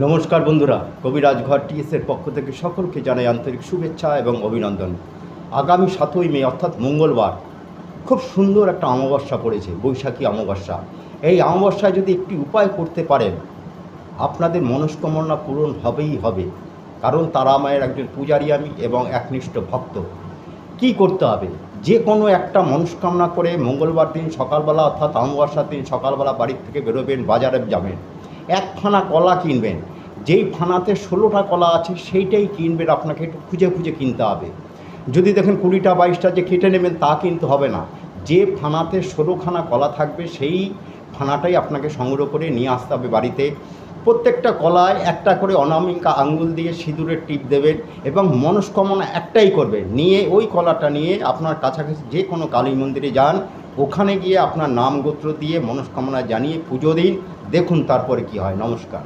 নমস্কার বন্ধুরা, কবিরাজ ঘর টিএসের পক্ষ থেকে সকলকে জানাই আন্তরিক শুভেচ্ছা এবং অভিনন্দন। আগামী 7ই মে অর্থাৎ মঙ্গলবার খুব সুন্দর একটা অমাবস্যা পড়েছে, বৈশাখী অমাবস্যা। এই অমাবস্যায় যদি একটি উপায় করতে পারেন, আপনাদের মনস্কামনা পূরণ হবেই হবে। কারণ তারা মায়ের একজন পূজারী আমি এবং একনিষ্ঠ ভক্ত। কি করতে হবে? যে কোনো একটা মনস্কামনা করে মঙ্গলবার দিন সকালবেলা অর্থাৎ অমাবস্যার দিন সকালবেলা বাড়ির থেকে বেরোবেন, বাজারে যাবেন, এক ফানা কলা কিনবেন। যেই ফানাতে 16টা কলা আছে সেইটাই কিনবেন, আপনাকে একটু খুঁজে খুঁজে কিনতে হবে। যদি দেখেন 20টা 22টা যে কেটে নেবেন তা কিন্তু হবে না। যে ফানাতে 16খানা কলা থাকবে সেই ফানাটাই আপনাকে সংগ্রহ করে নিয়ে আসতে হবে বাড়িতে। প্রত্যেকটা কলায় একটা করে অনামিকা আঙ্গুল দিয়ে সিঁদুরের টিপ দেবেন এবং মনস্কামনা একটাই করবেন। নিয়ে ওই কলাটা নিয়ে আপনার কাছাকাছি যে কোনো কালী মন্দিরে যান, ওখানে গিয়ে আপনার নাম গোত্র দিয়ে মনস্কামনা জানিয়ে পুজো দিন। দেখুন তারপরে কি হয়। নমস্কার।